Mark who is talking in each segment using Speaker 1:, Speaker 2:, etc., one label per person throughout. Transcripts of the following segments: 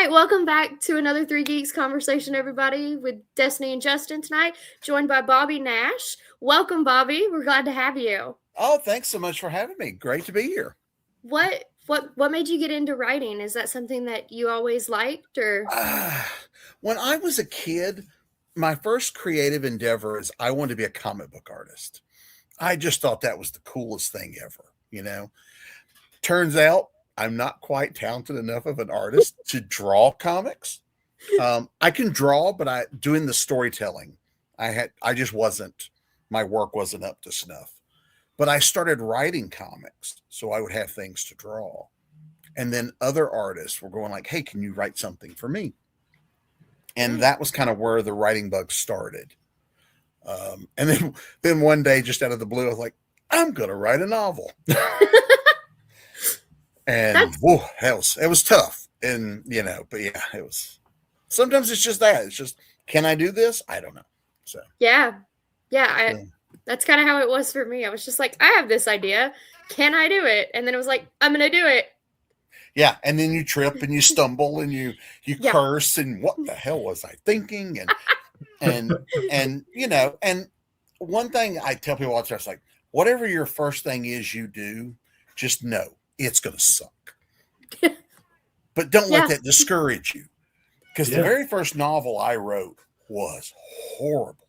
Speaker 1: right, welcome back to another Three Geeks conversation, everybody, with Destiny and Justin tonight, joined by Bobby Nash. Welcome, Bobby. We're glad to have you.
Speaker 2: Oh, thanks so much for having me. Great to be here.
Speaker 1: What made you get into writing? Is that something that you always liked, or?
Speaker 2: Uh, when I was a kid, my first creative endeavor is I wanted to be a comic book artist. I just thought that was the coolest thing ever. Turns out I'm not quite talented enough of an artist to draw comics. I can draw, but doing the storytelling, I just wasn't. My work wasn't up to snuff. But I started writing comics, so I would have things to draw. And then other artists were going like, "Hey, can you write something for me?" And that was kind of where the writing bug started. And then one day, just out of the blue, I was like, "I'm going to write a novel." And whoa, it was tough. And but yeah, it was. Sometimes it's just that. It's just, can I do this? I don't know. So
Speaker 1: Yeah. That's kind of how it was for me. I was just like, I have this idea. Can I do it? And then it was like, I'm going to do it.
Speaker 2: Yeah, and then you trip and you stumble and you curse and what the hell was I thinking? And one thing I tell people all the time is like, whatever your first thing is you do, just know it's going to suck. But don't let that discourage you, because the very first novel I wrote was horrible.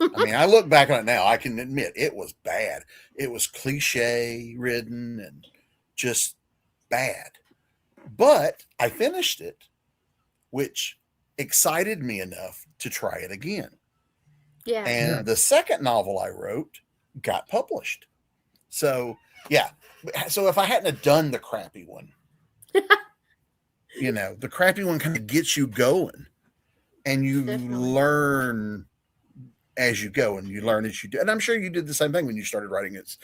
Speaker 2: I mean, I look back on it now, I can admit it was bad. It was cliche ridden and just bad. But I finished it, which excited me enough to try it again.
Speaker 1: Yeah.
Speaker 2: And the second novel I wrote got published. So, yeah. So if I hadn't have done the crappy one, the crappy one kind of gets you going, and you learn as you go, and you learn as you do. And I'm sure you did the same thing when you started writing it.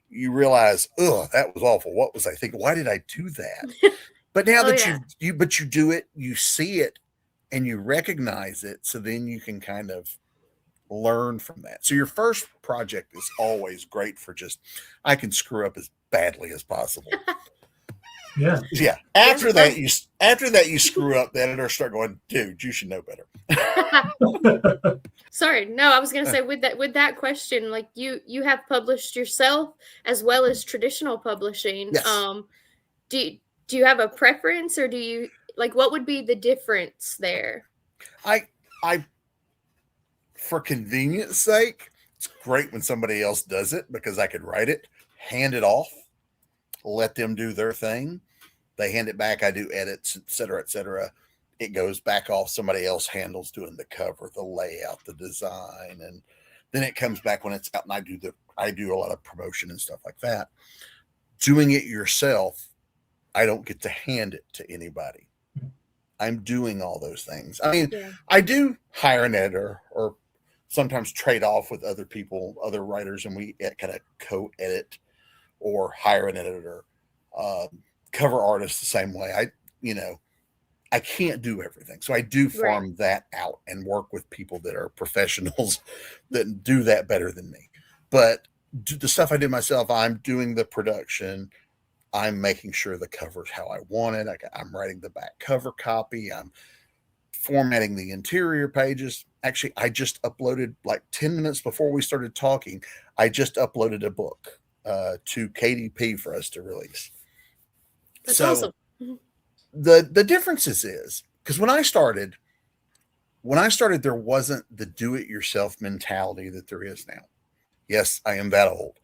Speaker 2: You realize, oh, that was awful. What was I thinking? Why did I do that? But now that you do it, you see it and you recognize it. So then you can kind of learn from that. So your first project is always great for just, I can screw up as badly as possible.
Speaker 3: Yeah.
Speaker 2: Yeah. After that, you screw up, the editor start going, dude, you should know better.
Speaker 1: Sorry. No, I was going to say with that question, like you have published yourself as well as traditional publishing.
Speaker 2: Yes.
Speaker 1: Do you have a preference, or do you like, what would be the difference there?
Speaker 2: I for convenience sake, it's great when somebody else does it, because I could write it, hand it off, let them do their thing. They hand it back. I do edits, et cetera, et cetera. It goes back off. Somebody else handles doing the cover, the layout, the design, and then it comes back when it's out, and I do a lot of promotion and stuff like that. Doing it yourself, I don't get to hand it to anybody. I'm doing all those things. I mean, I do hire an editor, or sometimes trade off with other people, other writers, and we kind of co-edit or hire an editor. Cover artists the same way. I can't do everything. So I do farm that out and work with people that are professionals that do that better than me. But the stuff I do myself, I'm doing the production. I'm making sure the cover's how I want it. I'm writing the back cover copy. I'm formatting the interior pages. Actually, I just uploaded, like 10 minutes before we started talking, I just uploaded a book to KDP for us to release.
Speaker 1: That's awesome.
Speaker 2: The differences is, because when I started, there wasn't the do-it-yourself mentality that there is now. Yes, I am that old.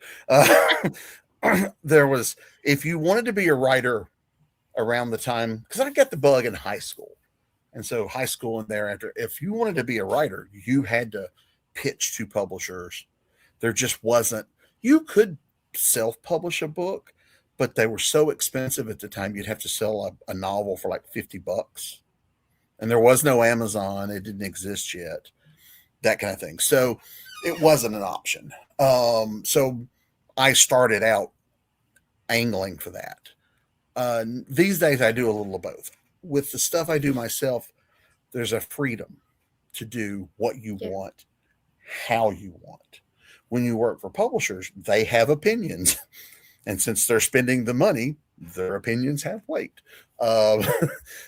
Speaker 2: There was, if you wanted to be a writer around the time, because I got the bug in high school. And so high school and thereafter, if you wanted to be a writer, you had to pitch to publishers. There just wasn't, you could self-publish a book, but they were so expensive at the time. You'd have to sell a novel for like $50. And there was no Amazon. It didn't exist yet, that kind of thing. So it wasn't an option. So I started out angling for that. These days I do a little of both. With the stuff I do myself, there's a freedom to do what you want, how you want. When you work for publishers, they have opinions. And since they're spending the money, their opinions have weight.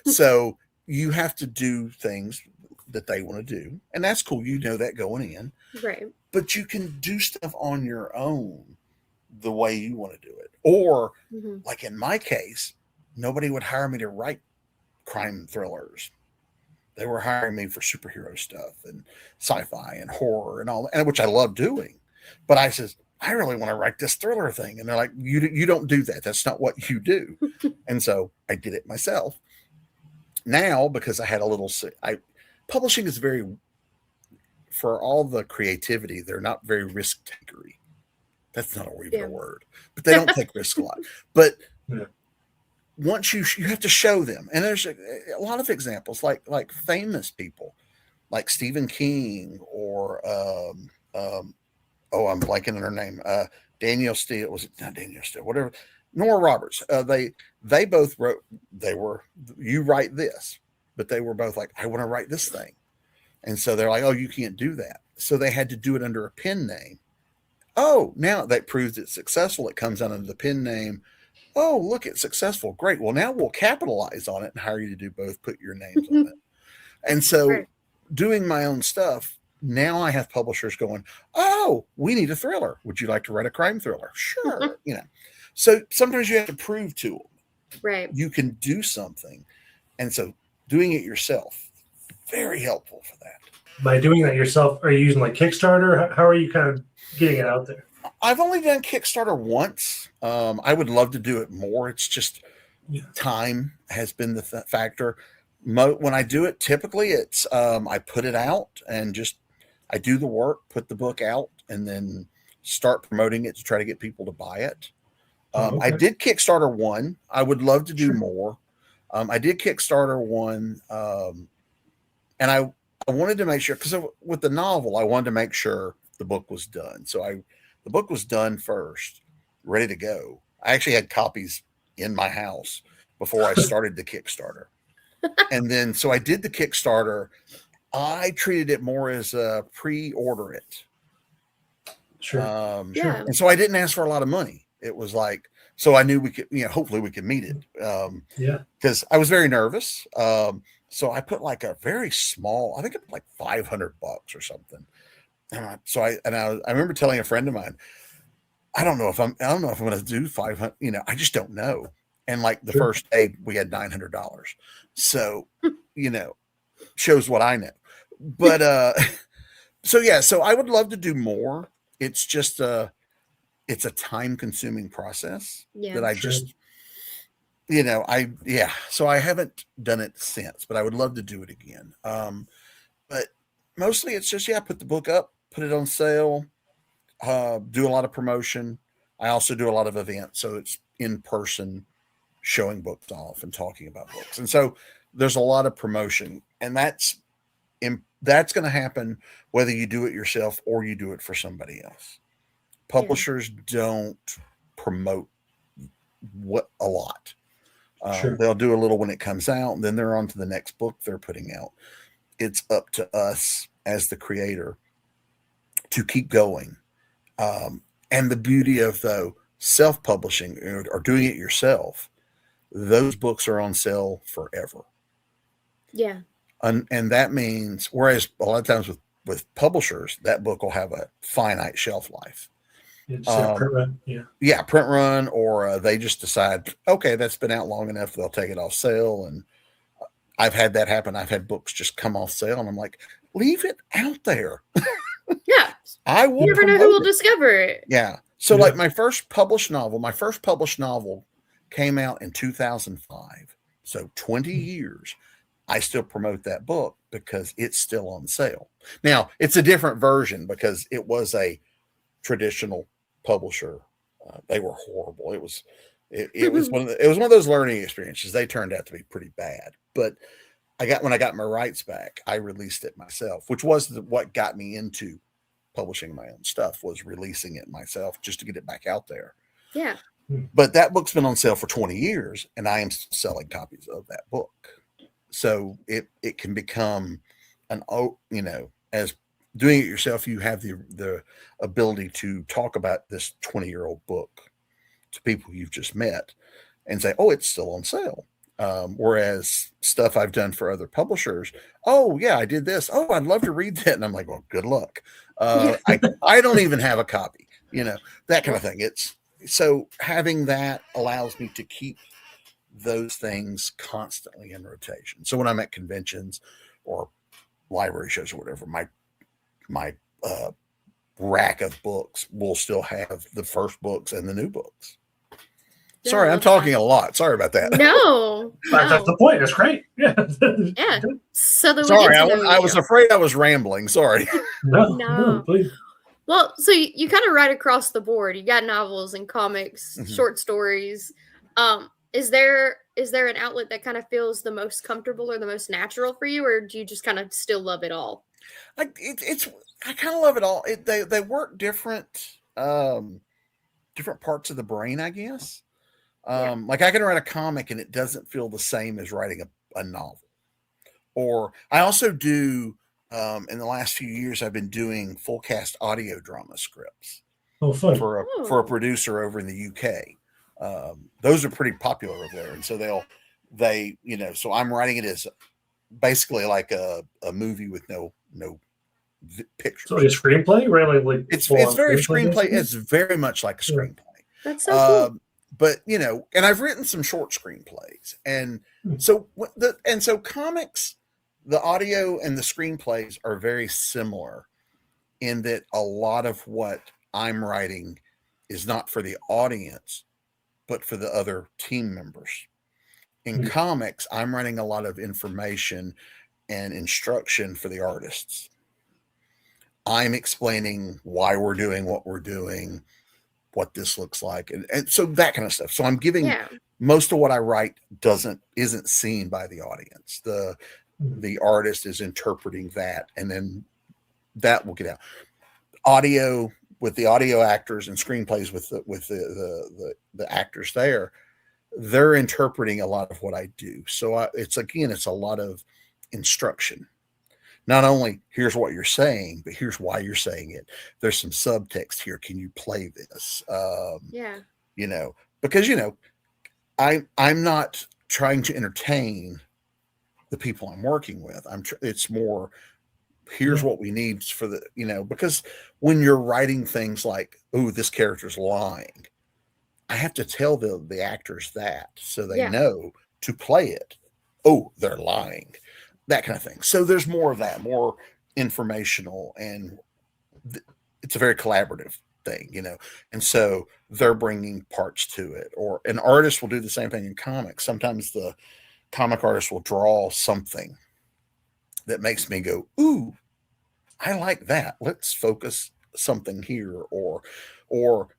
Speaker 2: So you have to do things that they want to do, and that's cool. You know that going in,
Speaker 1: Right.
Speaker 2: but you can do stuff on your own the way you want to do it. Or,
Speaker 1: Mm-hmm.
Speaker 2: like in my case, nobody would hire me to write crime thrillers. They were hiring me for superhero stuff and sci-fi and horror and all, and which I love doing. But I says, I really want to write this thriller thing, and they're like, you don't do that. That's not what you do. And so I did it myself. Now, because I had a little, publishing is very, for all the creativity, they're not very risk takery. That's not even a word, but they don't take risk a lot. But
Speaker 3: Yeah.
Speaker 2: once you have to show them, and there's a lot of examples, like famous people, like Stephen King or I'm blanking on her name, Danielle Steele, was it not Danielle Steele, whatever, Nora Roberts. They both wrote. You write this, but they were both like, I want to write this thing, and so they're like, oh, you can't do that. So they had to do it under a pen name. Oh, now that proves it's successful. It comes out under the pen name. Oh, look, it's successful. Great. Well, now we'll capitalize on it and hire you to do both, put your names on it. And so doing my own stuff, now I have publishers going, oh, we need a thriller. Would you like to write a crime thriller? Sure. So sometimes you have to prove to them.
Speaker 1: Right.
Speaker 2: You can do something. And so doing it yourself, very helpful for that.
Speaker 3: By doing that yourself, are you using like Kickstarter? How are you kind of getting it out there?
Speaker 2: I've only done Kickstarter once. I would love to do it more. It's just time has been the factor. When I do it, typically it's I put it out and just I do the work, put the book out, and then start promoting it to try to get people to buy it. I did Kickstarter one. I would love to do more. I did Kickstarter one, and I wanted to make sure, because with the novel, I wanted to make sure the book was done. So the book was done first, ready to go. I actually had copies in my house before I started the Kickstarter. And then, so I did the Kickstarter. I treated it more as a pre-order it.
Speaker 3: Sure.
Speaker 2: And so I didn't ask for a lot of money. It was like, so I knew we could, hopefully we could meet it. Because I was very nervous. So I put like a very small, I think it was like $500 or something. And I remember telling a friend of mine, I don't know if I'm going to do 500, I just don't know. And like the first day we had $900. So, shows what I know. But, so I would love to do more. It's just, it's a time consuming process that I just, so I haven't done it since, but I would love to do it again. But mostly it's just, put the book up, put it on sale, do a lot of promotion. I also do a lot of events. So it's in person showing books off and talking about books. And so there's a lot of promotion, and that's going to happen whether you do it yourself or you do it for somebody else. Publishers don't promote a lot. They'll do a little when it comes out, and then they're on to the next book they're putting out. It's up to us as the creator to keep going. And the beauty of self-publishing or doing it yourself, those books are on sale forever.
Speaker 1: Yeah.
Speaker 2: And that means, whereas a lot of times with publishers, that book will have a finite shelf life.
Speaker 3: It's a print run.
Speaker 2: Print run, or they just decide, okay, that's been out long enough, they'll take it off sale. And I've had that happen. I've had books just come off sale, and I'm like, leave it out there.
Speaker 1: Yeah.
Speaker 2: I will.
Speaker 1: You never know who will discover it.
Speaker 2: Yeah. So like my first published novel came out in 2005. So 20 years. I still promote that book because it's still on sale. Now, it's a different version because it was a traditional publisher. They were horrible. It was one of those learning experiences. They turned out to be pretty bad. But when I got my rights back, I released it myself, which was what got me into publishing my own stuff, was releasing it myself just to get it back out there. Yeah. But that book's been on sale for 20 years, and I am selling copies of that book. So it can become as doing it yourself, you have the ability to talk about this 20-year-old book to people you've just met and say, oh, it's still on sale. Whereas stuff I've done for other publishers, oh yeah, I did this. Oh, I'd love to read that. And I'm like, well, good luck. I don't even have a copy, that kind of thing. It's so having that allows me to keep those things constantly in rotation. So when I'm at conventions or library shows or whatever, my rack of books will still have the first books and the new books. Sorry, I'm talking a lot. Sorry about that.
Speaker 1: No,
Speaker 3: that's the point. That's great. Yeah.
Speaker 1: Yeah. So that
Speaker 2: sorry, I was afraid I was rambling. Sorry.
Speaker 3: No, please.
Speaker 1: Well, so you kind of write across the board. You got novels and comics, short stories. Is there an outlet that kind of feels the most comfortable or the most natural for you, or do you just kind of still love it all?
Speaker 2: I kind of love it all. They work different parts of the brain, I guess. Like I can write a comic and it doesn't feel the same as writing a novel. Or I also do, in the last few years, I've been doing full cast audio drama scripts for a producer over in the UK. Those are pretty popular over there. And so so I'm writing it as basically like a movie with no pictures.
Speaker 3: So a screenplay, really? Like
Speaker 2: it's very screenplay. It's very much like a screenplay.
Speaker 1: That's so cool.
Speaker 2: But and I've written some short screenplays, and so comics, the audio and the screenplays are very similar in that a lot of what I'm writing is not for the audience, but for the other team members. In comics, I'm writing a lot of information and instruction for the artists. I'm explaining why we're doing what we're doing, what this looks like, and so that kind of stuff. So I'm giving most of what I write isn't seen by the audience. The artist is interpreting that, and then that will get out. Audio with the audio actors and screenplays with the actors there, they're interpreting a lot of what I do. So it's a lot of instruction. Not only here's what you're saying, but here's why you're saying it. There's some subtext here. Can you play this? Because I'm not trying to entertain the people I'm working with. It's more, here's what we need for because when you're writing things like, oh, this character's lying, I have to tell the actors that so they know to play it. Oh, they're lying. That kind of thing. So there's more of that, more informational, and it's a very collaborative thing, and so they're bringing parts to it. Or an artist will do the same thing in comics. Sometimes the comic artist will draw something that makes me go, ooh, I like that. Let's focus something here. Or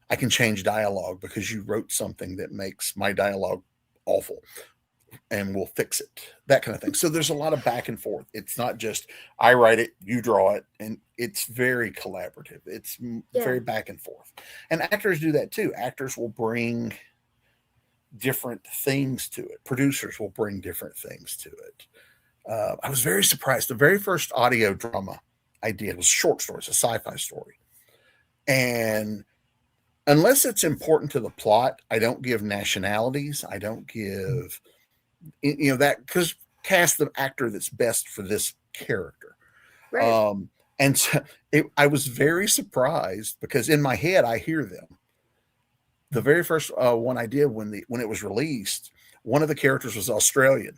Speaker 2: I can change dialogue because you wrote something that makes my dialogue awful, and we'll fix it, that kind of thing. So there's a lot of back and forth. It's not just I write it, you draw it, and it's very collaborative. It's very back and forth. And actors do that too. Actors will bring different things to it. Producers will bring different things to it. I was very surprised. The very first audio drama I did was short stories, a sci-fi story. And unless it's important to the plot, I don't give nationalities. I don't give... that, because cast the actor that's best for this character.
Speaker 1: Right.
Speaker 2: And so I was very surprised because in my head, I hear them. The very first one I did when it was released, one of the characters was Australian.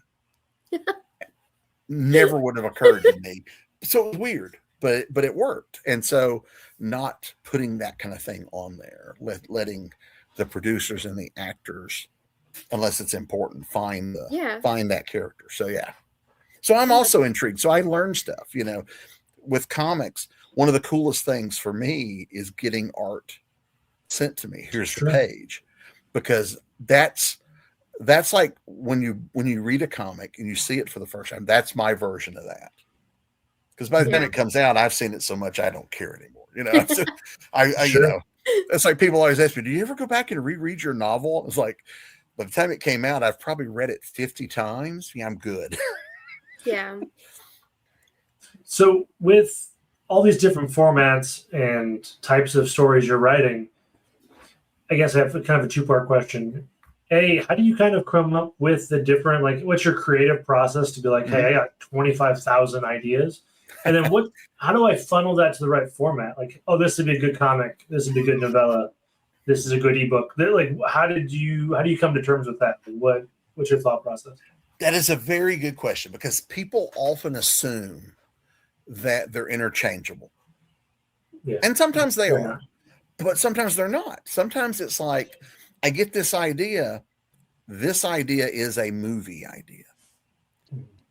Speaker 2: Never would have occurred to me. So it was weird, but it worked. And so not putting that kind of thing on there, letting the producers and the actors, unless it's important, find that character. So I'm also intrigued. So I learn stuff, with comics. One of the coolest things for me is getting art sent to me. Here's the page, because that's like when you read a comic and you see it for the first time. That's my version of that. Because by the time it comes out, I've seen it so much I don't care anymore. So it's like people always ask me, "Do you ever go back and reread your novel?" It's like, by the time it came out, I've probably read it 50 times. Yeah, I'm good.
Speaker 1: Yeah.
Speaker 3: So with all these different formats and types of stories you're writing, I guess I have kind of a two-part question. how do you kind of come up with the different, like, what's your creative process to be like, hey, I got 25,000 ideas, and then how do I funnel that to the right format? Like, oh, this would be a good comic, this would be a good novella, this is a good ebook. Like, how do you come to terms with that? What's your thought process?
Speaker 2: That is a very good question, because people often assume that they're interchangeable.
Speaker 3: Yeah.
Speaker 2: And sometimes they
Speaker 3: They're
Speaker 2: are,
Speaker 3: not.
Speaker 2: but sometimes they're not. Sometimes it's like, I get this idea. This idea is a movie idea.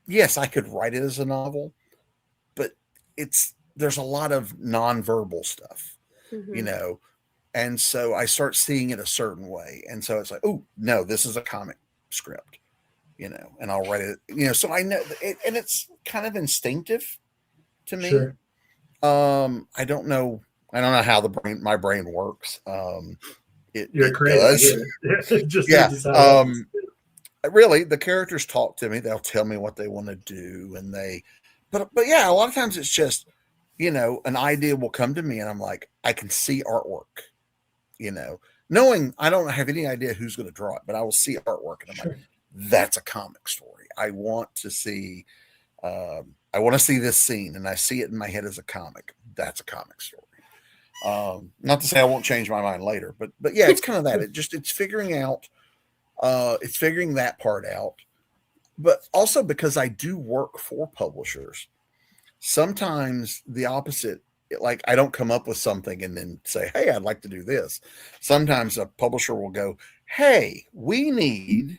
Speaker 2: Yes, I could write it as a novel, but there's a lot of nonverbal stuff, and so I start seeing it a certain way. And so it's like, oh, no, this is a comic script, and I'll write it, so I know it, and it's kind of instinctive to me.
Speaker 3: Sure.
Speaker 2: I don't know how my brain works.
Speaker 3: You're creative. Just
Speaker 2: really, the characters talk to me. They'll tell me what they want to do, but yeah, a lot of times it's just, an idea will come to me, and I'm like, I can see artwork, knowing I don't have any idea who's going to draw it, but I will see artwork, and I'm like, that's a comic story. I want to see this scene, and I see it in my head as a comic. That's a comic story. Not to say I won't change my mind later, but yeah, it's kind of that. It's figuring out, it's figuring that part out. But also, because I do work for publishers, sometimes the opposite, like, I don't come up with something and then say, hey, I'd like to do this. Sometimes a publisher will go, hey, we need,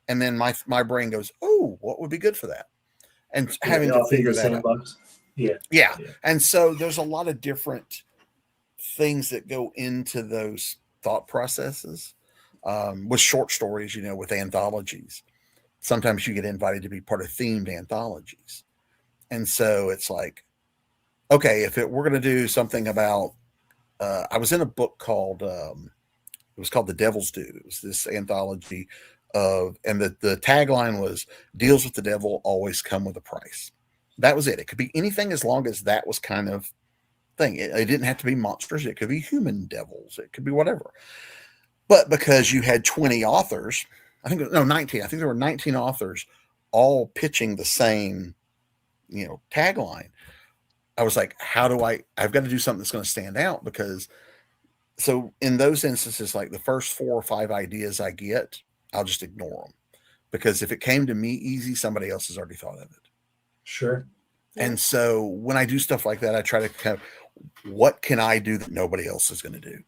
Speaker 2: and then my brain goes, oh, what would be good for that? And having to figure that out. Yeah. And so there's a lot of different things that go into those thought processes. With short stories, with anthologies, sometimes you get invited to be part of themed anthologies. And so it's like, okay, we're going to do something about, I was in a book called, it was called The Devil's Due. It was this anthology and the tagline was, deals with the devil always come with a price. That was it. It could be anything as long as that was kind of thing. It didn't have to be monsters. It could be human devils. It could be whatever. But because you had 20 authors, 19. I think there were 19 authors all pitching the same, tagline. I was like, I've got to do something that's going to stand out, because so in those instances, like the first 4 or 5 ideas I get, I'll just ignore them, because if it came to me easy, somebody else has already thought of it.
Speaker 3: Sure.
Speaker 2: And so when I do stuff like that, I try to kind of, what can I do that nobody else is going to do?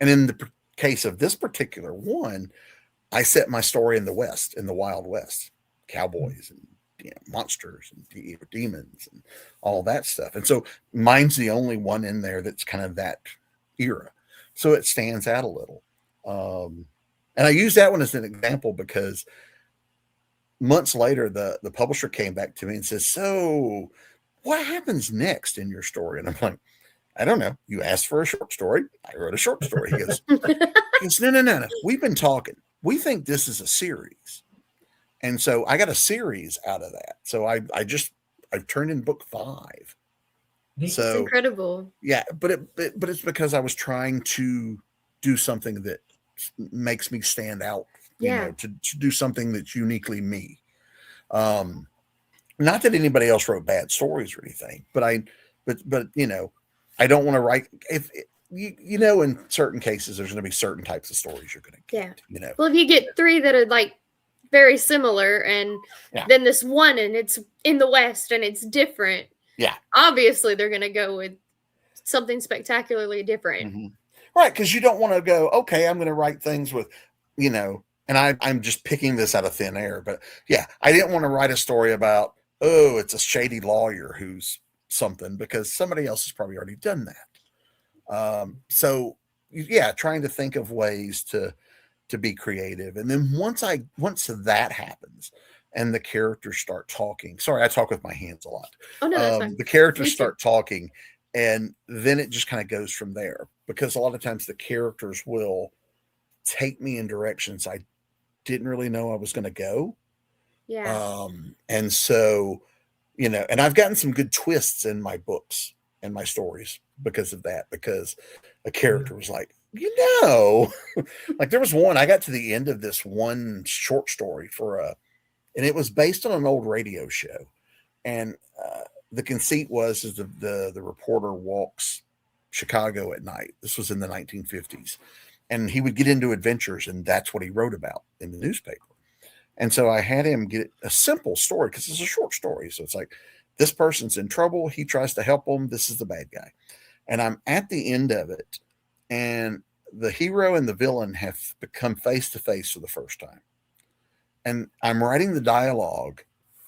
Speaker 2: And in the case of this particular one, I set my story in the West, in the Wild West, cowboys and monsters and demons and all that stuff. And so mine's the only one in there that's kind of that era. So it stands out a little. And I use that one as an example because months later, the publisher came back to me and says, so what happens next in your story? And I'm like, I don't know. You asked for a short story. I wrote a short story. He goes, no. We've been talking. We think this is a series. And so I got a series out of that. So I've turned in book 5. So
Speaker 1: it's incredible.
Speaker 2: Yeah, but it's because I was trying to do something that makes me stand out. To do something that's uniquely me. Not that anybody else wrote bad stories or anything, but I don't want to write in certain cases there's going to be certain types of stories you're going to get.
Speaker 1: Well, if you get 3 that are like very similar, and then this one, and it's in the West and it's different.
Speaker 2: Yeah.
Speaker 1: Obviously, they're going to go with something spectacularly different.
Speaker 2: Mm-hmm. Right, because you don't want to go, okay, I'm going to write things with, and I'm just picking this out of thin air, but yeah, I didn't want to write a story about, it's a shady lawyer who's something, because somebody else has probably already done that. So yeah, trying to think of ways to be creative. And then once that happens and the characters start talking, sorry, I talk with my hands a lot.
Speaker 1: Oh no, that's fine.
Speaker 2: The characters start talking, and then it just kind of goes from there, because a lot of times the characters will take me in directions I didn't really know I was going to go.
Speaker 1: Yeah.
Speaker 2: And so, and I've gotten some good twists in my books and my stories because of that, because a character was like, like there was one, I got to the end of this one short story and it was based on an old radio show. And the conceit was is the reporter walks Chicago at night. This was in the 1950s. And he would get into adventures, and that's what he wrote about in the newspaper. And so I had him get a simple story because it's a short story. So it's like, this person's in trouble. He tries to help them. This is the bad guy. And I'm at the end of it, and the hero and the villain have become face to face for the first time. And I'm writing the dialogue,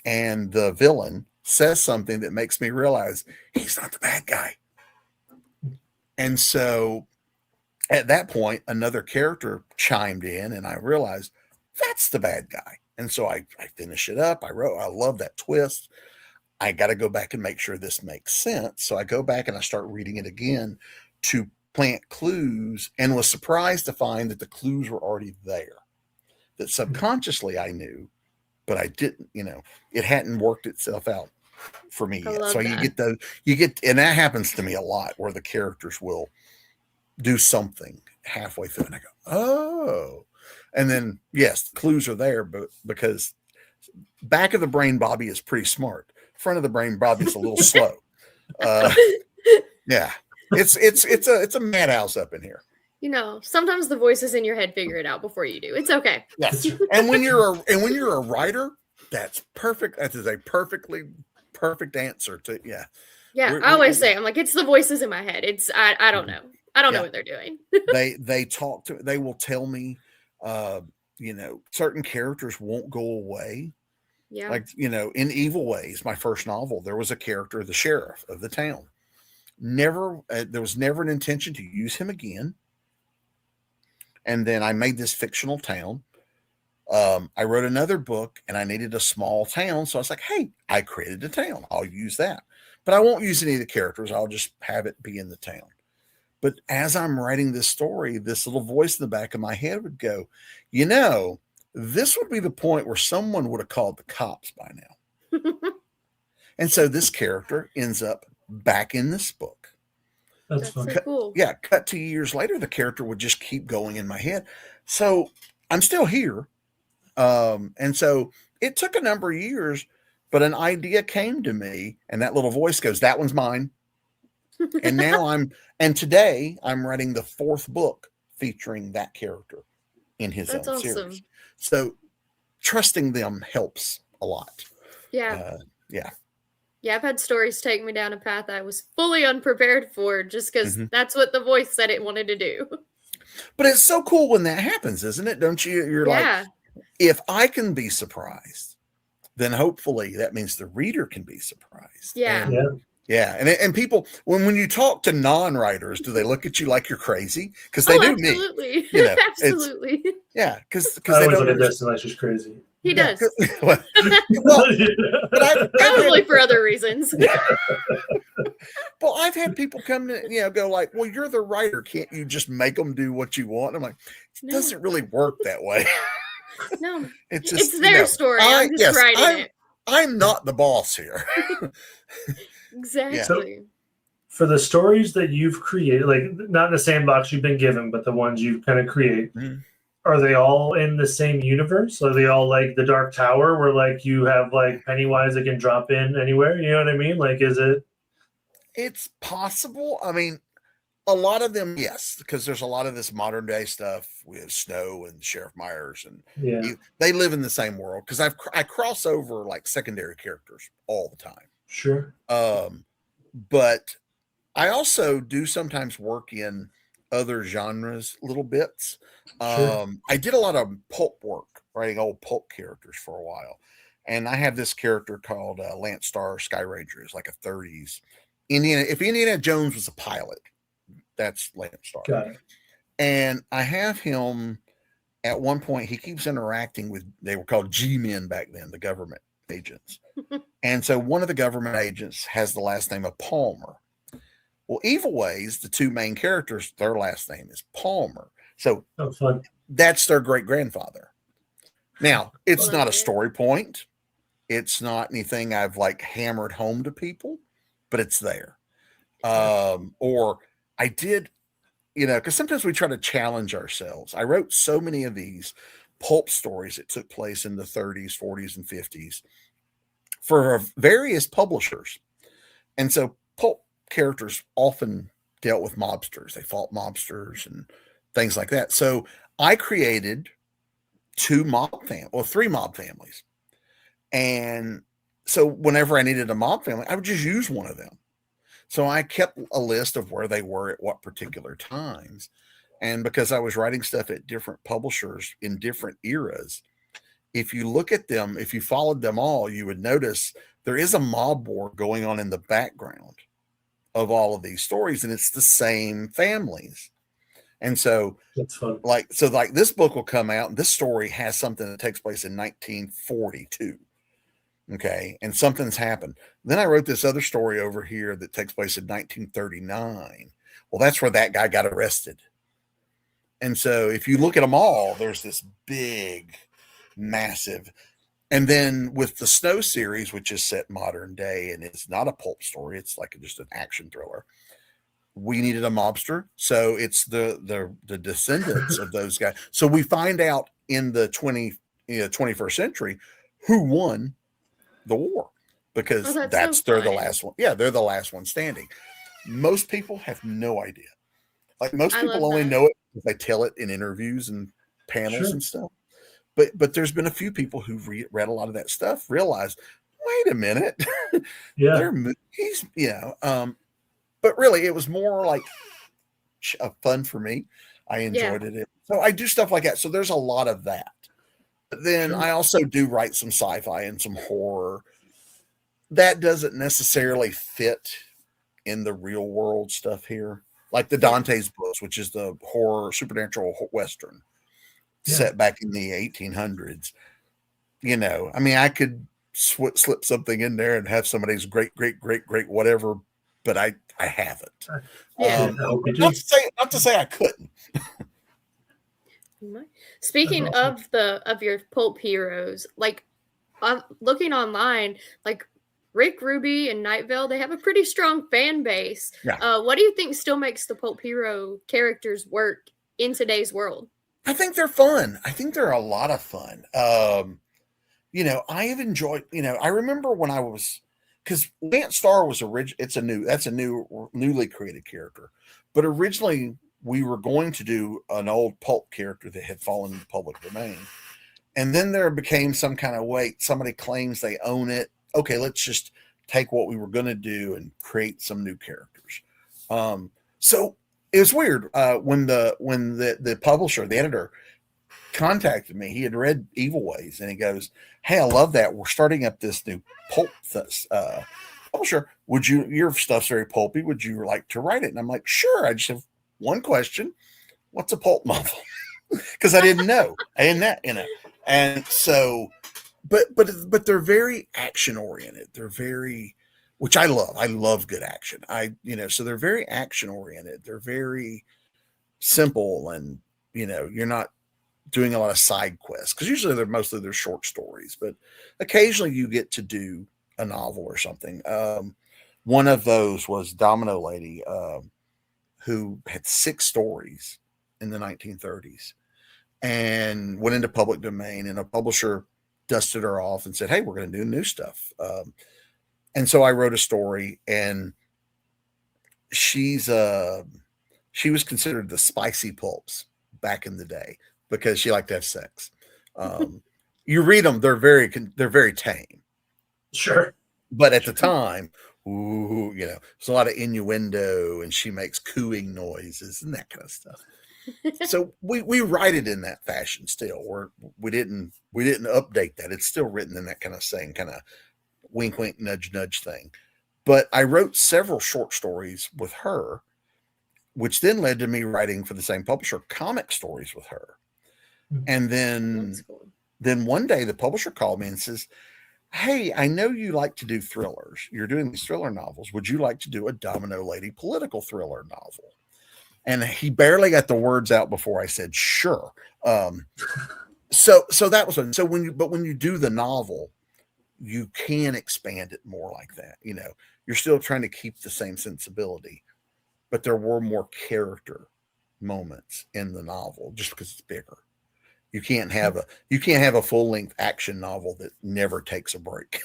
Speaker 2: and the villain says something that makes me realize he's not the bad guy. And so at that point, another character chimed in, and I realized that's the bad guy. And so I finish it up. I love that twist. I got to go back and make sure this makes sense. So I go back and I start reading it again to plant clues, and was surprised to find that the clues were already there, that subconsciously I knew, but I didn't, it hadn't worked itself out for me yet. So that. And that happens to me a lot, where the characters will do something halfway through and I go, oh, and then yes, the clues are there, but because back of the brain Bobby is pretty smart, front of the brain Bobby is a little slow. Yeah, it's a madhouse up in here.
Speaker 1: Sometimes the voices in your head figure it out before you do. It's okay.
Speaker 2: Yes. And when you're a writer, that's perfect. That is a perfectly perfect answer to
Speaker 1: I always say, I'm like, it's the voices in my head. It's I don't know. I don't know what they're doing.
Speaker 2: They will tell me certain characters won't go away.
Speaker 1: Yeah.
Speaker 2: Like, in Evil Ways, my first novel, there was a character, the sheriff of the town. There was never an intention to use him again. And then I made this fictional town. I wrote another book, and I needed a small town. So I was like, hey, I created a town. I'll use that. But I won't use any of the characters. I'll just have it be in the town. But as I'm writing this story, this little voice in the back of my head would go, this would be the point where someone would have called the cops by now. And so this character ends up back in this book.
Speaker 3: That's fun.
Speaker 1: So cool.
Speaker 2: Yeah, cut to years later, the character would just keep going in my head. So I'm still here. And so it took a number of years, but an idea came to me, and that little voice goes, that one's mine. And now today I'm writing the 4th book featuring that character in his own series. So trusting them helps a lot.
Speaker 1: Yeah.
Speaker 2: Yeah.
Speaker 1: I've had stories take me down a path I was fully unprepared for, just because that's what the voice said it wanted to do.
Speaker 2: But it's so cool when that happens, isn't it? Don't you? You're like, if I can be surprised, then hopefully that means the reader can be surprised.
Speaker 1: Yeah.
Speaker 2: Yeah, and people, when you talk to non-writers, do they look at you like you're crazy? Because they do
Speaker 1: absolutely.
Speaker 2: me.
Speaker 1: Absolutely.
Speaker 2: Yeah, because
Speaker 3: they don't look at like she's crazy.
Speaker 1: He does.
Speaker 2: But
Speaker 1: Probably for other reasons.
Speaker 2: Well, I've had people come to go like, well, you're the writer. Can't you just make them do what you want? I'm like, it doesn't really work that way.
Speaker 1: No,
Speaker 2: it's
Speaker 1: their story. I'm just writing it.
Speaker 2: I'm not the boss here.
Speaker 1: Exactly.
Speaker 3: So, for the stories that you've created, like not in the sandbox you've been given, but the ones you kind of create, are they all in the same universe? Are they all like the Dark Tower, where like you have like Pennywise that can drop in anywhere? You know what I mean? Like, is it?
Speaker 2: It's possible. I mean, a lot of them, yes, because there's a lot of this modern day stuff with Snow and Sheriff Myers, and they live in the same world. Because I cross over like secondary characters all the time.
Speaker 3: Sure.
Speaker 2: But I also do sometimes work in other genres, little bits.
Speaker 3: Sure.
Speaker 2: I did a lot of pulp work, writing old pulp characters for a while. And I have this character called Lance Starr Sky Ranger. It's like a 30s Indiana. If Indiana Jones was a pilot, that's Lance Starr.
Speaker 3: Got it.
Speaker 2: And I have him at one point, he keeps interacting with, they were called G-men back then, the government agents. And so one of the government agents has the last name of Palmer. Well, Evil Ways, the 2 main characters, their last name is Palmer. So that's their great grandfather. Now, it's not a story point. It's not anything I've like hammered home to people, but it's there. Or I did because sometimes we try to challenge ourselves. I wrote so many of these pulp stories that took place in the 30s, 40s, and 50s for various publishers. And so pulp characters often dealt with mobsters. They fought mobsters and things like that. So I created three mob families. And so whenever I needed a mob family, I would just use one of them. So I kept a list of where they were at what particular times. And because I was writing stuff at different publishers in different eras, if you look at them, if you followed them all, you would notice there is a mob war going on in the background of all of these stories, and it's the same families. And so
Speaker 3: That's fun.
Speaker 2: like this book will come out, and this story has something that takes place in 1942. Okay. And something's happened. Then I wrote this other story over here that takes place in 1939. Well, that's where that guy got arrested. And so if you look at them all, there's this big, massive. And then with the Snow series, which is set modern day, and it's not a pulp story, it's like just an action thriller. We needed a mobster, so it's the descendants of those guys. So we find out in the 21st century who won the war, because they're the last one. Yeah, they're the last one standing. Most people have no idea. Like most people only know it if they tell it in interviews and panels and stuff. But there's been a few people who've read a lot of that stuff, realized, wait a minute, they're movies, but really it was more like fun for me. I enjoyed it. So I do stuff like that. So there's a lot of that. But then I also do write some sci-fi and some horror. That doesn't necessarily fit in the real world stuff here. Like the Dante's books, which is the horror, supernatural Western set back in the 1800s. I mean, I could slip something in there and have somebody's great whatever, but I haven't. Not to say I couldn't.
Speaker 1: Speaking of your pulp heroes, like looking online, like Rick Ruby and Night Vale, they have a pretty strong fan base. Yeah. What do you think still makes the pulp hero characters work in today's world?
Speaker 2: I think they're fun. I think they're a lot of fun. I have enjoyed, I remember when I was, because Lance Starr was that's a newly created character. But originally we were going to do an old pulp character that had fallen into public domain. And then there became some kind of wait, somebody claims they own it. Okay, let's just take what we were going to do and create some new characters. So it was weird when the publisher, the editor, contacted me. He had read Evil Ways, and he goes, "Hey, I love that. We're starting up this new pulp publisher. Your stuff's very pulpy. Would you like to write it?" And I'm like, "Sure. I just have one question. What's a pulp novel?" Because I didn't know. And so, but they're very action oriented. They're very, which I love. I love good action. So they're very action oriented. They're very simple, and you're not doing a lot of side quests, because usually they're short stories, but occasionally you get to do a novel or something. One of those was Domino Lady, who had 6 stories in the 1930s and went into public domain, and a publisher dusted her off and said, "Hey, we're going to do new stuff." And so I wrote a story, and she was considered the spicy pulps back in the day because she liked to have sex. You read them; they're very tame.
Speaker 3: Sure.
Speaker 2: But at the time, there's a lot of innuendo, and she makes cooing noises and that kind of stuff. So we write it in that fashion still. We didn't update that. It's still written in that kind of same kind of wink, wink, nudge, nudge thing. But I wrote several short stories with her, which then led to me writing for the same publisher comic stories with her. And then one day the publisher called me and says, "Hey, I know you like to do thrillers. You're doing these thriller novels. Would you like to do a Domino Lady political thriller novel?" And he barely got the words out before I said, "Sure." So that was so when you do the novel, you can expand it more like that. You're still trying to keep the same sensibility, but there were more character moments in the novel just because it's bigger. You can't have a full length action novel that never takes a break.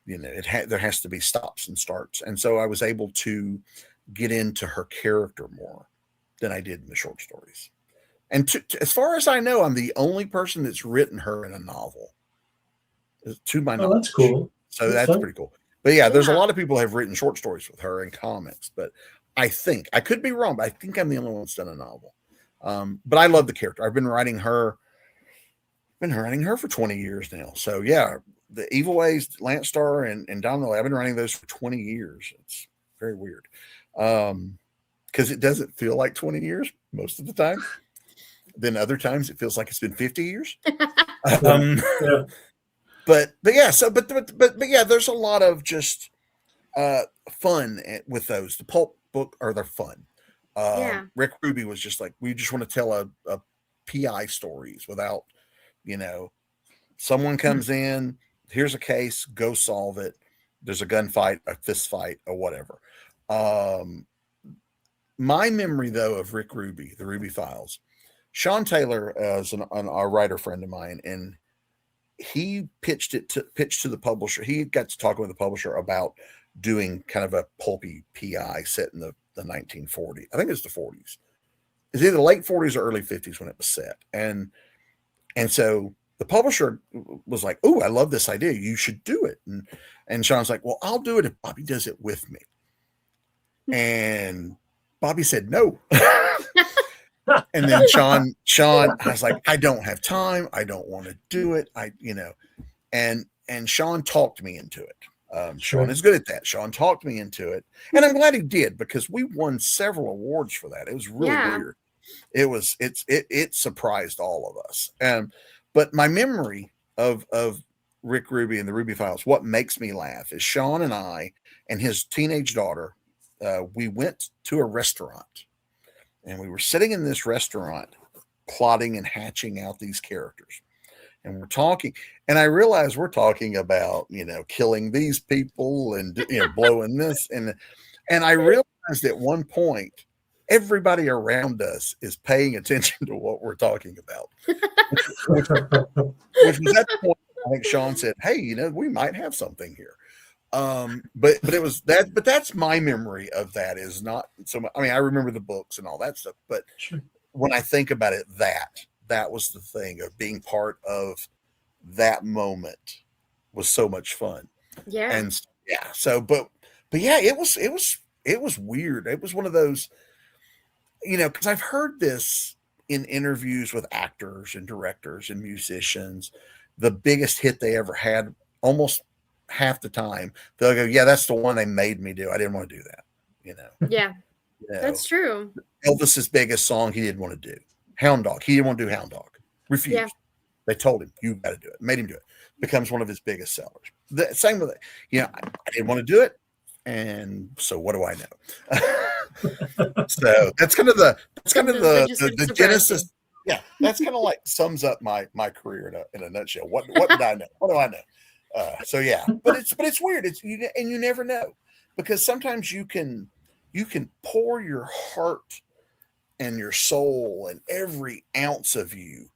Speaker 2: There has to be stops and starts. And so I was able to get into her character more than I did in the short stories. And as far as I know, I'm the only person that's written her in a novel, to my knowledge.
Speaker 3: Oh, that's cool.
Speaker 2: So that's pretty cool. But yeah, there's a lot of people who have written short stories with her in comics. But I could be wrong, but I think I'm the only one that's done a novel. But I love the character. I've been writing her for 20 years now. So yeah, the Evil Ways, Landstar, and Domino, I've been writing those for 20 years. It's very weird. Because it doesn't feel like 20 years most of the time. Then other times it feels like it's been 50 years.
Speaker 3: Yeah.
Speaker 2: But yeah, yeah, there's a lot of just fun with those. The pulp book they're fun. Rick Ruby was just like, we just want to tell a PI stories without, someone comes in, here's a case, go solve it. There's a gunfight, a fist fight, or whatever. My memory though of Rick Ruby, the Ruby Files, Sean Taylor is a writer friend of mine, and he pitched to the publisher. He got to talking with the publisher about doing kind of a pulpy PI set in the 1940s. I think it's the 40s. It's either the late 40s or early 50s when it was set. And so the publisher was like, "Oh, I love this idea. You should do it." And Sean's like, "Well, I'll do it if Bobby does it with me." And Bobby said no. And then Sean, I was like, "I don't have time. I don't want to do it. And Sean talked me into it. Sean is good at that. Sean talked me into it. And I'm glad he did, because we won several awards for that. It was really weird. It surprised all of us. But my memory of Rick Ruby and the Ruby Files, what makes me laugh is Sean and I and his teenage daughter, we went to a restaurant. And we were sitting in this restaurant plotting and hatching out these characters. And we're talking. And I realized we're talking about, killing these people and, blowing this. And I realized at one point, everybody around us is paying attention to what we're talking about. which was at the point, I think Sean said, "Hey, we might have something here." But it was that, but that's my memory of that is not so much. I mean, I remember the books and all that stuff, but when I think about it, that was the thing of being part of that moment was so much fun.
Speaker 1: Yeah.
Speaker 2: And yeah, so, but yeah, it was weird. It was one of those, cause I've heard this in interviews with actors and directors and musicians, the biggest hit they ever had, almost half the time they'll go, "Yeah, that's the one they made me do. I didn't want to do that."
Speaker 1: Yeah, that's true.
Speaker 2: Elvis's biggest song he didn't want to do. Hound Dog. He didn't want to do Hound Dog. Refused. Yeah. They told him, "You got to do it." Made him do it. Becomes one of his biggest sellers. The same with it. I didn't want to do it, and so what do I know? So that's kind of the genesis. Yeah, that's kind of like sums up my career in a nutshell. What did I know? What do I know? So yeah, but it's weird. And you never know, because sometimes you can pour your heart and your soul and every ounce of you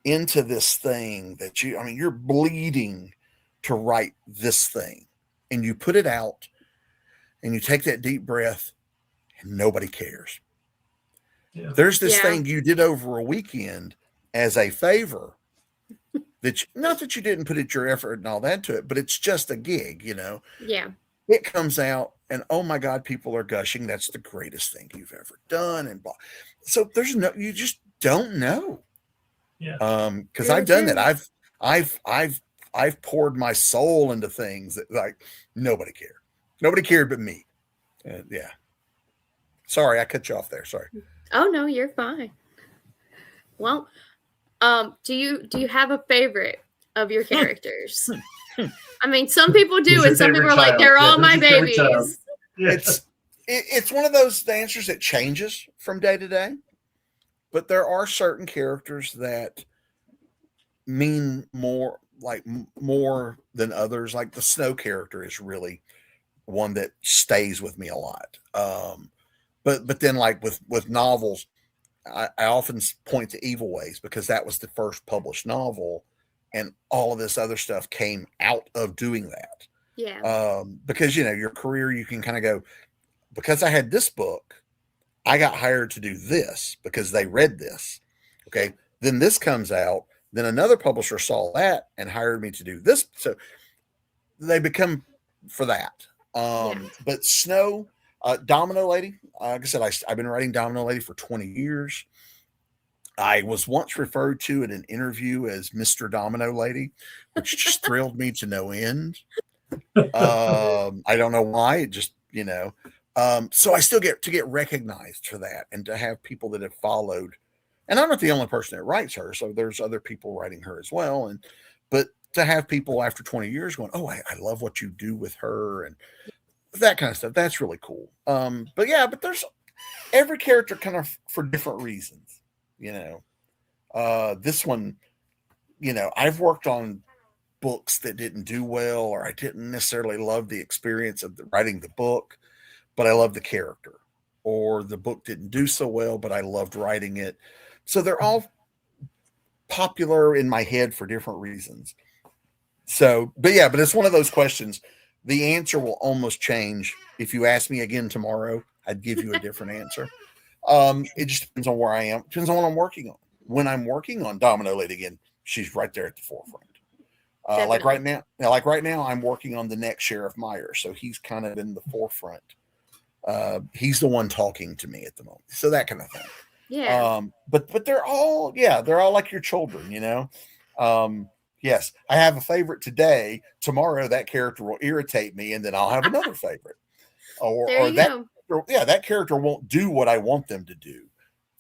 Speaker 2: into this thing that you're bleeding to write this thing, and you put it out and you take that deep breath and nobody cares. Yeah. There's this thing you did over a weekend as a favor. Not that you didn't put your effort and all that to it, but it's just a gig,
Speaker 1: Yeah.
Speaker 2: It comes out and, oh my God, people are gushing. That's the greatest thing you've ever done. And so you just don't know.
Speaker 3: Yeah.
Speaker 2: Cause I've done that. I've poured my soul into things that like nobody cared. Nobody cared but me. Yeah. Sorry, I cut you off there. Sorry.
Speaker 1: Oh no, you're fine. Well, do you have a favorite of your characters? I mean, some people do, and some people are like, "They're all my babies."
Speaker 3: Yeah.
Speaker 2: It's one of those answers that changes from day to day, but there are certain characters that mean more than others. Like the Snow character is really one that stays with me a lot. But then like with novels, I often point to Evil Ways because that was the first published novel, and all of this other stuff came out of doing that.
Speaker 1: Yeah.
Speaker 2: Because your career, you can kind of go, because I had this book, I got hired to do this because they read this. Okay. Then this comes out. Then another publisher saw that and hired me to do this. So they become for that. But Snow, Domino Lady, like I said, I've been writing Domino Lady for 20 years. I was once referred to in an interview as Mr. Domino Lady, which just thrilled me to no end. I don't know why. It just, so I still get to get recognized for that and to have people that have followed. And I'm not the only person that writes her. So there's other people writing her as well. But to have people after 20 years going, oh, I love what you do with her and that kind of stuff. That's really cool. But there's every character kind of for different reasons, this one, I've worked on books that didn't do well, or I didn't necessarily love the experience of writing the book, but I love the character, or the book didn't do so well, but I loved writing it. So they're all popular in my head for different reasons. So, but it's one of those questions. The answer will almost change. If you ask me again tomorrow, I'd give you a different answer. It just depends on where I am. Depends on what I'm working on. When I'm working on Domino Lady again, she's right there at the forefront. Like right now, I'm working on the next Sheriff Myers, so he's kind of in the forefront. He's the one talking to me at the moment, so that kind of thing.
Speaker 1: Yeah.
Speaker 2: But they're all like your children, Yes, I have a favorite today. Tomorrow, that character will irritate me, and then I'll have another favorite. That character won't do what I want them to do.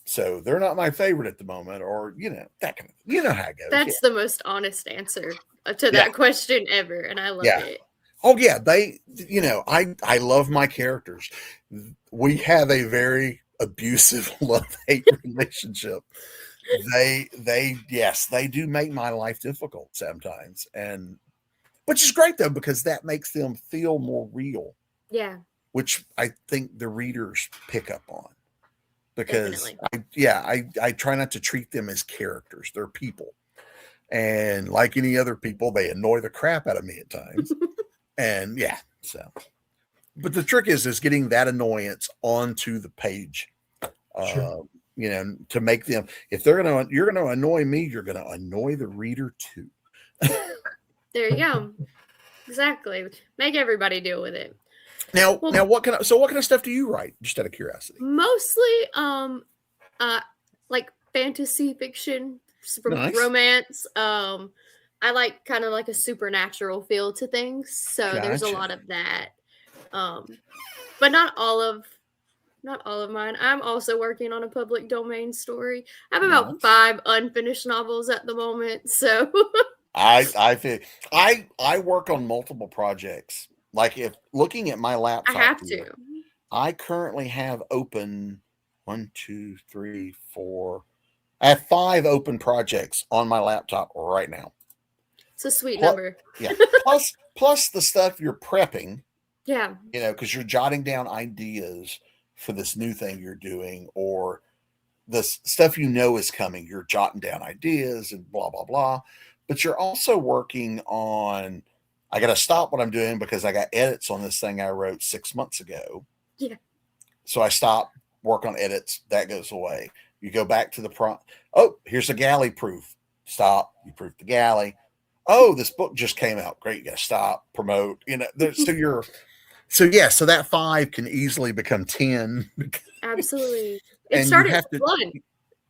Speaker 2: So they're not my favorite at the moment, or that kind of how it goes.
Speaker 1: That's the most honest answer to that question ever, and I love it.
Speaker 2: Oh yeah, I love my characters. We have a very abusive love-hate relationship. They do make my life difficult sometimes, and which is great though, because that makes them feel more real.
Speaker 1: Yeah.
Speaker 2: Which I think the readers pick up on. Because I try not to treat them as characters. They're people. And like any other people, they annoy the crap out of me at times. And but the trick is getting that annoyance onto the page.
Speaker 3: Sure.
Speaker 2: To make them, if you're gonna annoy me, you're gonna annoy the reader too.
Speaker 1: There you go. Exactly. Make everybody deal with it.
Speaker 2: Now what kind of stuff do you write? Just out of curiosity.
Speaker 1: Mostly like fantasy fiction,
Speaker 2: Nice.
Speaker 1: romance. I like kind of like a supernatural feel to things. So there's a lot of that. But not all of mine. I'm also working on a public domain story. I have about 5 unfinished novels at the moment. So
Speaker 2: I feel I work on multiple projects. Like if looking at my laptop,
Speaker 1: I have to.
Speaker 2: I currently have open 1, 2, 3, 4. I have 5 open projects on my laptop right now.
Speaker 1: It's a sweet number.
Speaker 2: Yeah. plus the stuff you're prepping.
Speaker 1: Yeah.
Speaker 2: Because you're jotting down ideas for this new thing you're doing, or the stuff is coming. You're jotting down ideas and blah, blah, blah. But you're also working on, I got to stop what I'm doing because I got edits on this thing I wrote 6 months ago.
Speaker 1: Yeah.
Speaker 2: So I stop, work on edits. That goes away. You go back to the prompt. Oh, here's a galley proof. Stop. You proof the galley. Oh, this book just came out. Great. You got to stop, promote. So that 5 can easily become 10.
Speaker 1: Absolutely. It started fun.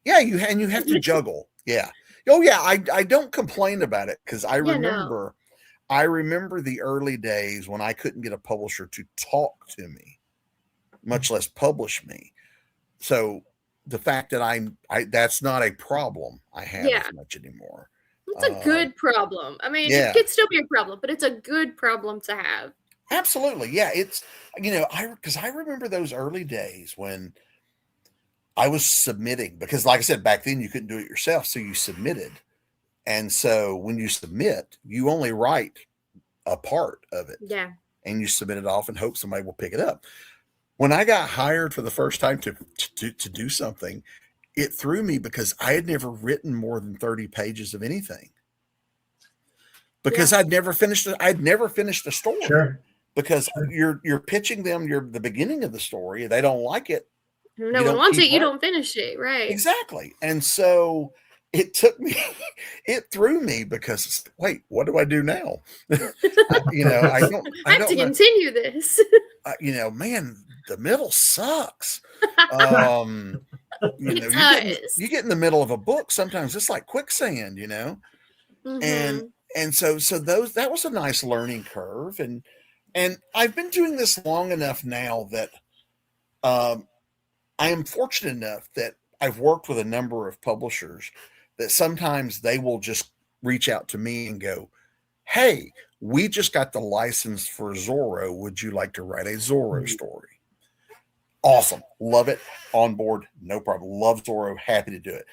Speaker 2: Yeah, you have to juggle. Yeah. Oh yeah, I don't complain about it because I remember the early days when I couldn't get a publisher to talk to me, much less publish me. So the fact that that's not a problem I have as much anymore.
Speaker 1: It's a good problem. I mean, it could still be a problem, but it's a good problem to have.
Speaker 2: Absolutely. Yeah. It's, because I remember those early days when I was submitting, because like I said, back then you couldn't do it yourself. So you submitted. And so when you submit, you only write a part of it.
Speaker 1: Yeah.
Speaker 2: And you submit it off and hope somebody will pick it up. When I got hired for the first time to do something, it threw me because I had never written more than 30 pages of anything. Because I'd never finished a story.
Speaker 3: Sure.
Speaker 2: Because you're pitching them the beginning of the story. They don't like it.
Speaker 1: No one wants it. You don't finish it. Right.
Speaker 2: Exactly. And so it took me, it threw me because, wait, what do I do now? I
Speaker 1: have to continue this.
Speaker 2: Man, the middle sucks. You get in the middle of a book. Sometimes it's like quicksand,
Speaker 1: Mm-hmm.
Speaker 2: and so that was a nice learning curve. And I've been doing this long enough now that I am fortunate enough that I've worked with a number of publishers that sometimes they will just reach out to me and go, hey, we just got the license for Zorro. Would you like to write a Zorro story? Awesome. Love it. On board. No problem. Love Zorro. Happy to do it.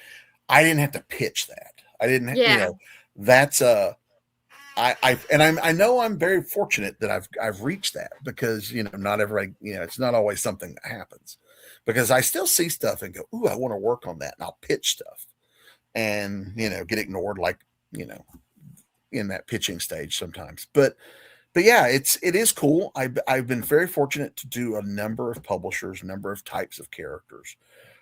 Speaker 2: I didn't have to pitch that. I didn't have, that's I know I'm very fortunate that I've reached that because, not everybody, it's not always something that happens because I still see stuff and go, ooh, I want to work on that. And I'll pitch stuff and, get ignored like, in that pitching stage sometimes. But yeah, it is cool. I've been very fortunate to do a number of publishers, a number of types of characters,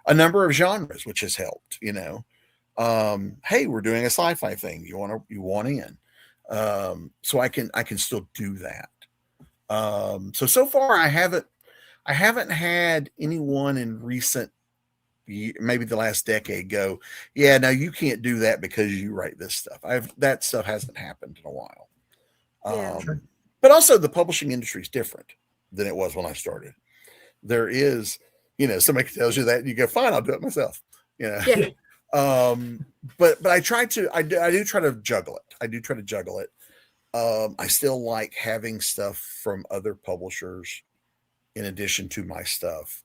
Speaker 2: a number of genres, which has helped, hey, we're doing a sci-fi thing. You want in. So I can still do that. So far I haven't had anyone in recent, maybe the last decade go, yeah, no, you can't do that because you write this stuff. That stuff hasn't happened in a while.
Speaker 3: Sure.
Speaker 2: But also the publishing industry is different than it was when I started. There is, somebody tells you that and you go, fine, I'll do it myself.
Speaker 1: Yeah.
Speaker 2: But I do try to juggle it. I still like having stuff from other publishers in addition to my stuff.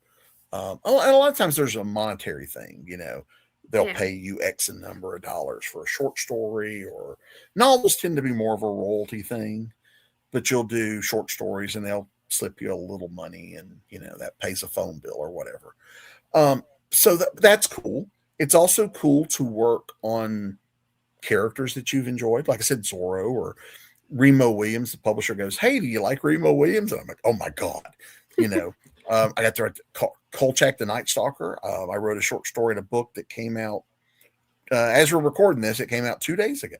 Speaker 2: And a lot of times there's a monetary thing, they'll pay you X number of dollars for a short story, or novels tend to be more of a royalty thing, but you'll do short stories and they'll slip you a little money and, that pays a phone bill or whatever. So that's cool. It's also cool to work on characters that you've enjoyed. Like I said, Zorro or Remo Williams, the publisher goes, hey, do you like Remo Williams? And I'm like, oh my God, I got to write Kolchak the Night Stalker. I wrote a short story in a book that came out, as we're recording this, it came out 2 days ago.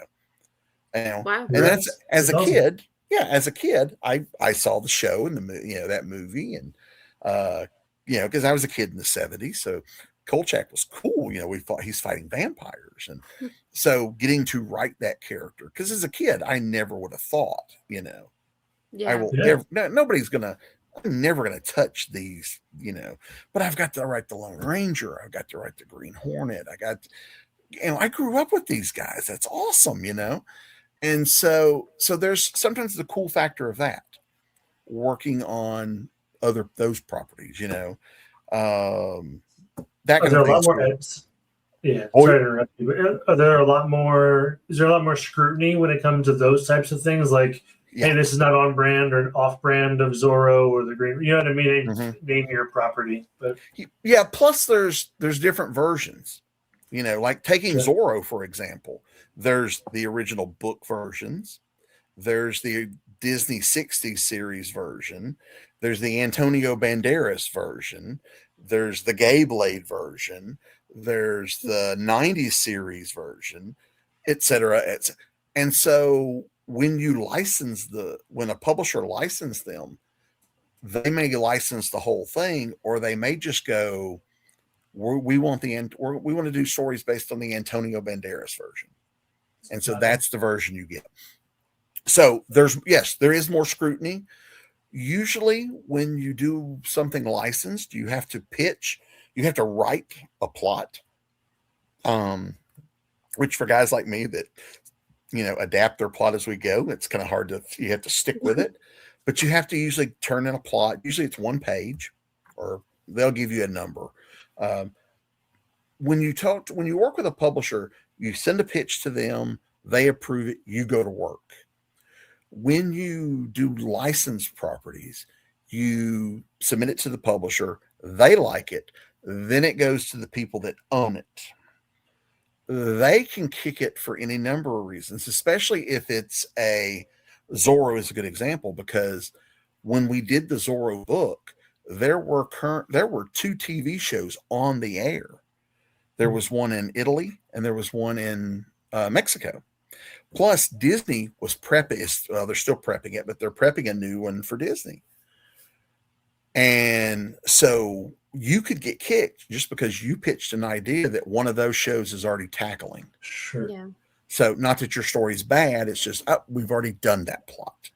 Speaker 1: Wow.
Speaker 2: And that's, as a kid, I saw the show and that movie and, because I was a kid in the 70s. So Kolchak was cool. He's fighting vampires. And so getting to write that character, because as a kid, I never would have thought, I'm never going to touch these, but I've got to write the Lone Ranger. I've got to write the Green Hornet. I grew up with these guys. That's awesome, And so there's sometimes the cool factor of that, working on those properties, that kind of thing.
Speaker 3: Yeah. Sorry to interrupt you, but is there a lot more scrutiny when it comes to those types of things? Like, hey, this is not on brand or off brand of Zorro or the Green. You know what I mean?
Speaker 2: Mm-hmm.
Speaker 3: Name your property, but
Speaker 2: plus there's different versions. Like taking Zorro for example. There's the original book versions. There's the Disney 60s series version. There's the Antonio Banderas version. There's the Gay Blade version. There's the 90s series version, etc. And so when a publisher licenses them, they may license the whole thing, or they may just go, we want to do stories based on the Antonio Banderas version. And so that's the version you get. So there is more scrutiny. Usually when you do something licensed, you have to write a plot, which for guys like me that, adapt their plot as we go, it's kind of hard you have to stick with it, but you have to usually turn in a plot. Usually it's 1 page, or they'll give you a number. When you work with a publisher, you send a pitch to them, they approve it, you go to work. When you do licensed properties, you submit it to the publisher, they like it, Then it goes to the people that own it. They can kick it for any number of reasons, especially if it's Zorro is a good example, because when we did the Zorro book, there were 2 TV shows on the air. There was one in Italy and there was one in Mexico. Plus, Disney was prepping. Well, they're still prepping it, but they're prepping a new one for Disney. And so you could get kicked just because you pitched an idea that one of those shows is already tackling.
Speaker 3: Sure.
Speaker 1: Yeah.
Speaker 2: So not that your story's bad. It's just, we've already done that plot.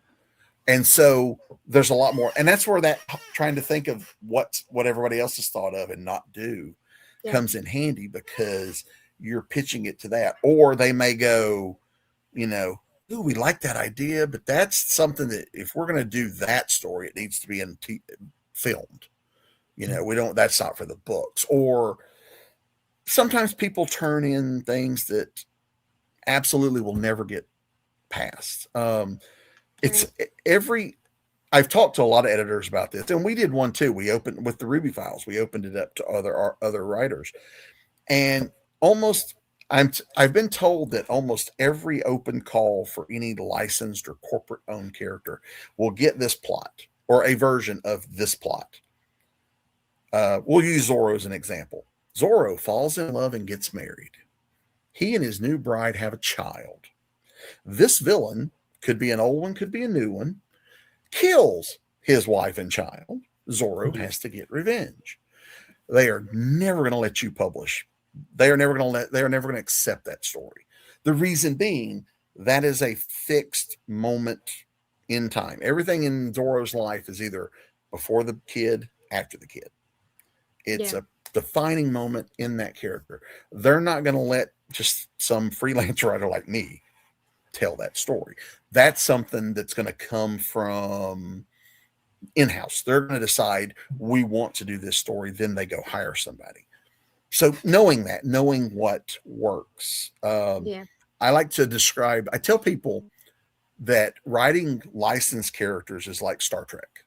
Speaker 2: And so there's a lot more. And that's where that trying to think of what everybody else has thought of and not do comes in handy, because you're pitching it to that. Or they may go, ooh, we like that idea, but that's something that if we're going to do that story, it needs to be filmed. That's not for the books. Or sometimes people turn in things that absolutely will never get passed. I've talked to a lot of editors about this, and we did one too. We opened with the Ruby Files. We opened it up to other writers, and I've been told that almost every open call for any licensed or corporate owned character will get this plot or a version of this plot. We'll use Zorro as an example. Zorro falls in love and gets married. He and his new bride have a child. This villain, could be an old one, could be a new one, kills his wife and child. Zorro has to get revenge. They are never going to let you publish. They are never going to accept that story. The reason being, that is a fixed moment in time. Everything in Zorro's life is either before the kid, after the kid. It's a defining moment in that character. They're not going to let just some freelance writer like me tell that story. That's something that's going to come from in-house. They're going to decide we want to do this story, then they go hire somebody. So knowing what works. I like to I tell people that writing licensed characters is like Star Trek.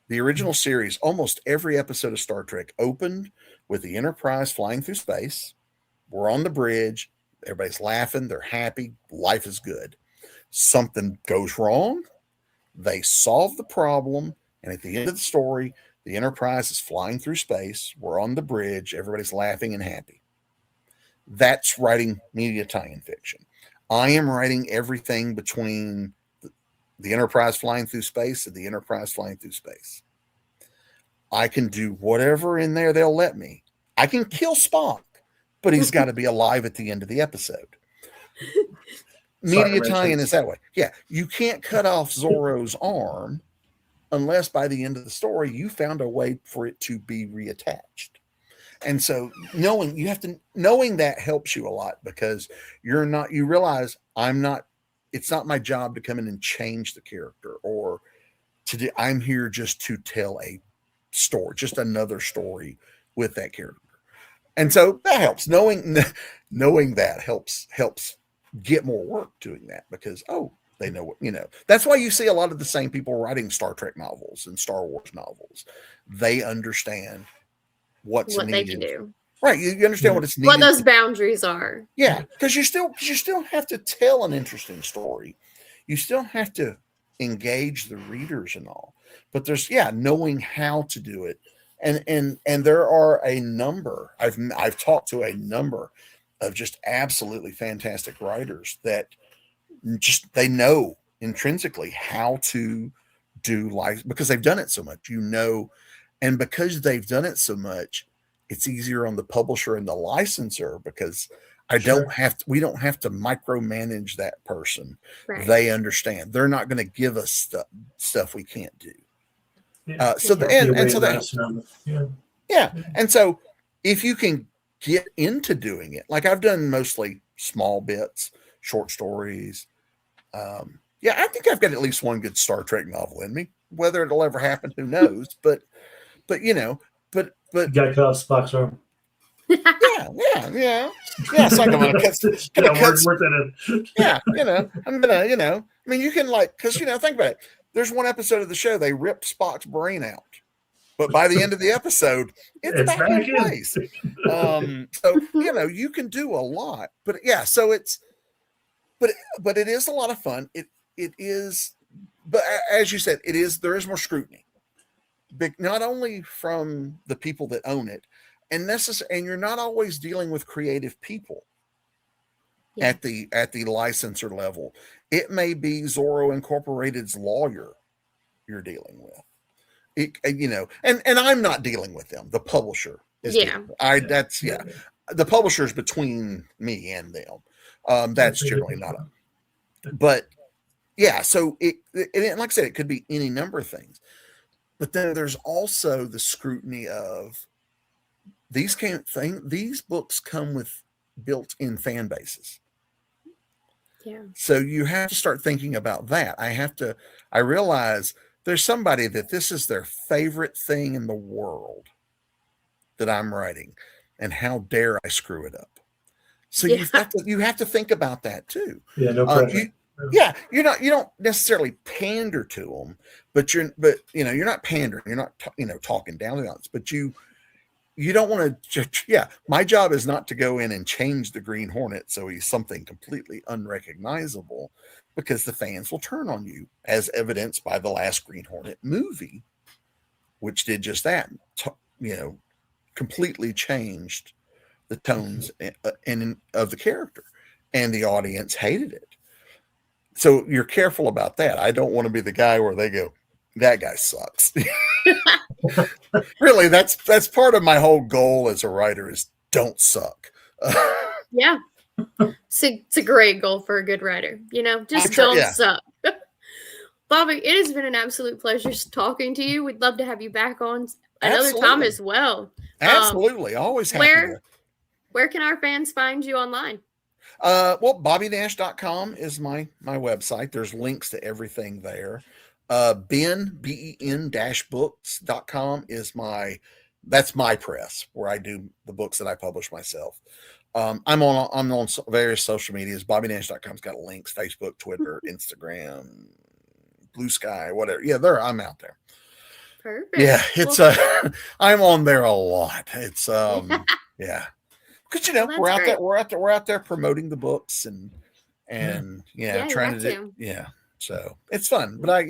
Speaker 2: The original series, almost every episode of Star Trek opened with the Enterprise flying through space. We're on the bridge. Everybody's laughing. They're happy. Life is good. Something goes wrong. They solve the problem. And at the end of the story, the Enterprise is flying through space. We're on the bridge. Everybody's laughing and happy. That's writing media tie-in fiction. I am writing everything between the Enterprise flying through space and the Enterprise flying through space. I can do whatever in there they'll let me. I can kill Spock, but he's got to be alive at the end of the episode. Media tie-in is that way. Yeah, you can't cut off Zorro's arm unless by the end of the story you found a way for it to be reattached. And so knowing that helps you a lot, because you realize it's not my job to come in and change the character or I'm here just to tell a story, just another story with that character. And so that helps. Knowing that helps get more work doing that, because they know what, that's why you see a lot of the same people writing Star Trek novels and Star Wars novels. They understand what needed.
Speaker 1: They can do.
Speaker 2: Right. You understand what it's needed.
Speaker 1: What those boundaries are.
Speaker 2: Yeah. Because you still have to tell an interesting story. You still have to engage the readers and all. But there's knowing how to do it. And there are a number. I've talked to a number of just absolutely fantastic writers that just they know intrinsically how to do life, because they've done it so much, and because they've done it so much, it's easier on the publisher and the licensor, because we don't have to micromanage that person. Right. They understand. They're not going to give us stuff we can't do. And so if you can get into doing it, like I've done mostly small bits, short stories. I think I've got at least one good Star Trek novel in me. Whether it'll ever happen, who knows? But you got
Speaker 3: cut off Spock's arm.
Speaker 2: Yeah. It's like I'm gonna cut. I'm gonna. I mean, you can because think about it. There's one episode of the show they ripped Spock's brain out. But by the end of the episode, it's back in place. So, you can do a lot. But yeah, so but it is a lot of fun. It is, but as you said, there is more scrutiny. Not only from the people that own it, and you're not always dealing with creative people at the licensor level. It may be Zorro Incorporated's lawyer you're dealing with. And I'm not dealing with them. The publisher is. The publisher's between me and them. That's generally not but yeah. So it like I said, it could be any number of things. But then there's also the scrutiny of these books come with built-in fan bases.
Speaker 1: Yeah.
Speaker 2: So you have to start thinking about that. I realize there's somebody that this is their favorite thing in the world that I'm writing, and how dare I screw it up? So you have to think about that too.
Speaker 3: Yeah, no pressure.
Speaker 2: You don't necessarily pander to them, but you're not pandering. You're not talking down to them, but you don't want to. Yeah, my job is not to go in and change the Green Hornet so he's something completely unrecognizable, because the fans will turn on you, as evidenced by the last Green Hornet movie, which did just that. Completely changed the tones of the character, and the audience hated it. So you're careful about that. I don't want to be the guy where they go, that guy sucks. Really, that's part of my whole goal as a writer is don't suck.
Speaker 1: Yeah. It's a great goal for a good writer. Just don't suck. Bobby, it has been an absolute pleasure talking to you. We'd love to have you back on another time as well.
Speaker 2: Absolutely. Always happy.
Speaker 1: Where can our fans find you online?
Speaker 2: Well, BobbyNash.com is my website. There's links to everything there. Ben-books.com is that's my press, where I do the books that I publish myself. I'm on various social medias. BobbyNash.com's got links: Facebook, Twitter, Instagram, Blue Sky, whatever. Yeah, I'm out there.
Speaker 1: Perfect.
Speaker 2: Yeah, it's I'm on there a lot. It's yeah. Because we're out there promoting the books and trying to do so it's fun. But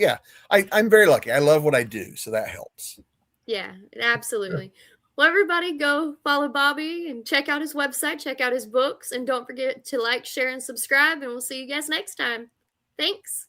Speaker 2: I'm very lucky. I love what I do, so that helps.
Speaker 1: Yeah, absolutely. Well, everybody go follow Bobby and check out his website, check out his books, and don't forget to like, share, and subscribe, and we'll see you guys next time. Thanks.